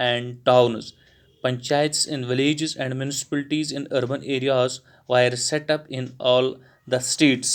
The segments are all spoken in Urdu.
and towns. Panchayats in villages and municipalities in urban areas were set up in all the states.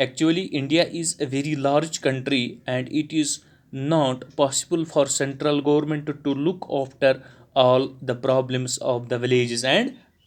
actually India is a very large country and it is not possible for central government to look after all the problems of the villages and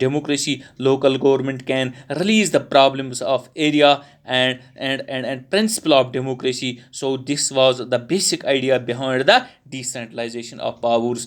democracy. Local government can release the problems of area and principle of democracy. So this was the basic idea behind the decentralization of powers।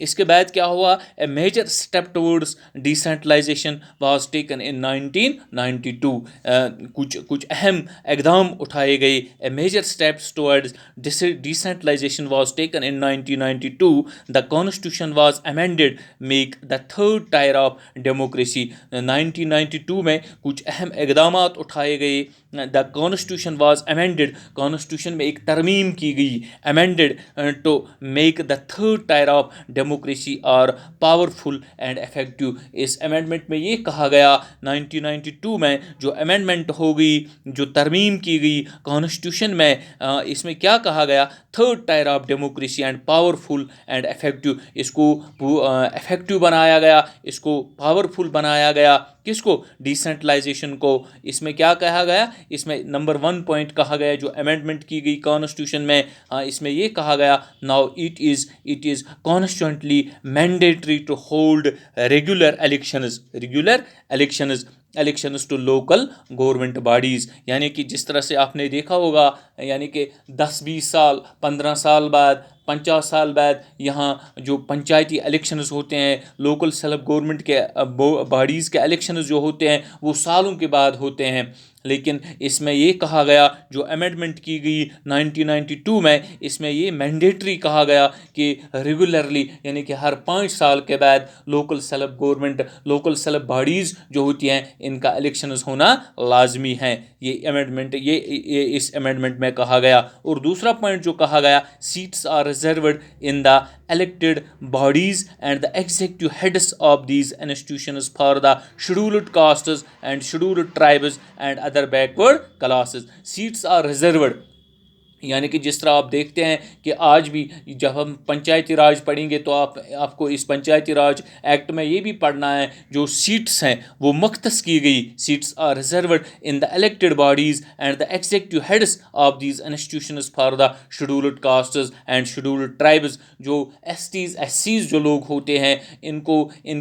اس کے بعد کیا ہوا؟ A major step towards decentralization was taken in 1992. کچھ اہم اقدام اٹھائے گئے. A major steps towards decentralization was taken in 1992. The constitution was amended make the third tier of democracy. 1992 میں کچھ اہم اقدامات اٹھائے گئے. The constitution was amended, constitution میں ایک ترمیم کی گئی، amended to make the third tier of democracy اور پاورفل اینڈ افیکٹو. اس امینڈمنٹ میں یہ کہا گیا 1992 میں جو امینڈمنٹ ہو گئی، جو ترمیم کی گئی کانسٹیٹیوشن میں، اس میں کیا کہا گیا؟ Third tier of democracy and powerful and effective. اس کو افیکٹو بنایا گیا، اس کو پاورفل بنایا گیا. کس کو؟ ڈیسینٹرلائزیشن کو. اس میں کیا کہا گیا؟ اس میں نمبر 1 پوائنٹ کہا گیا جو امینڈمنٹ کی گئی کانسٹیٹیوشن میں، اس میں یہ کہا گیا now it is constantly mandatory to hold regular elections to local government bodies. یعنی کہ جس طرح سے آپ نے دیکھا ہوگا، یعنی کہ 10-20 سال 15 سال بعد 50 سال بعد یہاں جو پنچایتی الیکشنز ہوتے ہیں، لوکل سیلف گورنمنٹ کے باڈیز کے الیکشنز جو ہوتے ہیں وہ سالوں کے بعد ہوتے ہیں. لیکن اس میں یہ کہا گیا جو امینڈمنٹ کی گئی 1992 میں، اس میں یہ مینڈیٹری کہا گیا کہ ریگولرلی، یعنی کہ ہر 5 سال کے بعد local self government, local self bodies جو ہوتی ہیں ان کا الیکشنز ہونا لازمی ہے. یہ امینڈمنٹ یہ اس امینڈمنٹ میں کہا گیا. اور دوسرا پوائنٹ جو کہا گیا، seats are reserved in the elected bodies and the executive heads of these institutions for the scheduled castes and scheduled tribes and other backward classes. Seats are reserved. یعنی کہ جس طرح آپ دیکھتے ہیں کہ آج بھی جب ہم پنچایتی راج پڑھیں گے تو آپ کو اس پنچایتی راج ایکٹ میں یہ بھی پڑھنا ہے، جو سیٹس ہیں وہ مختص کی گئی. Seats are reserved in the elected bodies and the executive heads of these institutions for the scheduled castes and scheduled tribes. جو ایس ٹیز ایس سیز جو لوگ ہوتے ہیں ان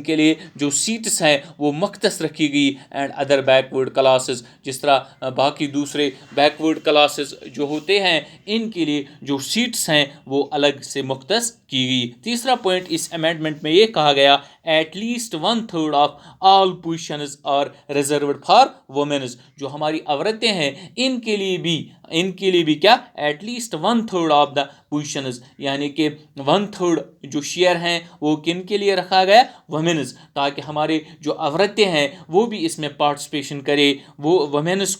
کے لیے جو سیٹس ہیں وہ مختص رکھی گئی. اینڈ ادر بیکورڈ کلاسز، جس طرح باقی دوسرے بیکورڈ کلاسز جو ہوتے ہیں ان کے لیے جو سیٹس ہیں وہ الگ سے مختص کی گئی. تیسرا پوائنٹ اس امینڈمنٹ میں یہ کہا گیا at least 1/3 of all positions are reserved for womens. جو ہماری عورتیں ہیں ان کے لیے بھی کیا؟ At least 1/3 of the positions, یعنی کہ 1/3 جو شیئر ہیں وہ کن کے لیے رکھا گیا؟ وومنز، تاکہ ہمارے جو عورتیں ہیں وہ بھی اس میں پارٹیسپیشن کرے، وہ وومنز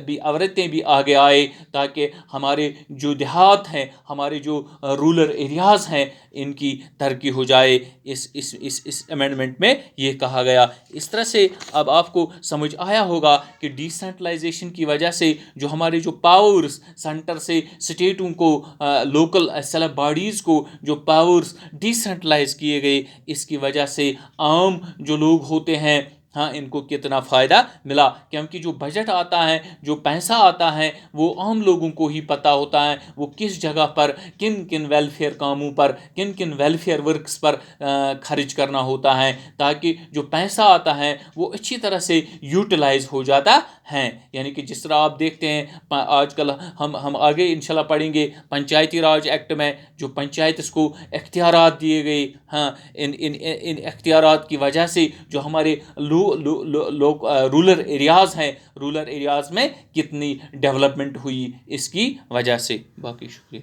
بھی عورتیں بھی آگے آئے، تاکہ ہمارے جو دیہات ہیں، ہمارے جو رورل ایریاز ہیں ان کی ترقی ہو جائے. اس امینڈمنٹ میں یہ کہا گیا. اس طرح سے اب آپ کو سمجھ آیا ہوگا کہ ڈیسینٹرلائزیشن کی وجہ سے جو ہمارے جو پاورز سینٹر سے اسٹیٹوں کو، لوکل سیلف باڈیز کو جو پاورز ڈیسینٹرلائز کیے گئے، اس کی وجہ سے عام جو لوگ ہوتے ہیں ان کو کتنا فائدہ ملا. کیونکہ جو بجٹ آتا ہے، جو پیسہ آتا ہے، وہ عام لوگوں کو ہی پتہ ہوتا ہے وہ کس جگہ پر کن ویلفیئر کاموں پر، کن ویلفیئر ورکس پر خرچ کرنا ہوتا ہے، تاکہ جو پیسہ آتا ہے وہ اچھی طرح سے یوٹیلائز ہو جاتا ہے. یعنی کہ جس طرح آپ دیکھتے ہیں آج کل ہم آگے انشاءاللہ پڑھیں گے پنچایتی راج ایکٹ میں جو پنچایتس کو اختیارات دیے گئے، ان اختیارات کی وجہ سے جو ہمارے رورل ایریاز میں کتنی ڈیولپمنٹ ہوئی اس کی وجہ سے. باقی شکریہ.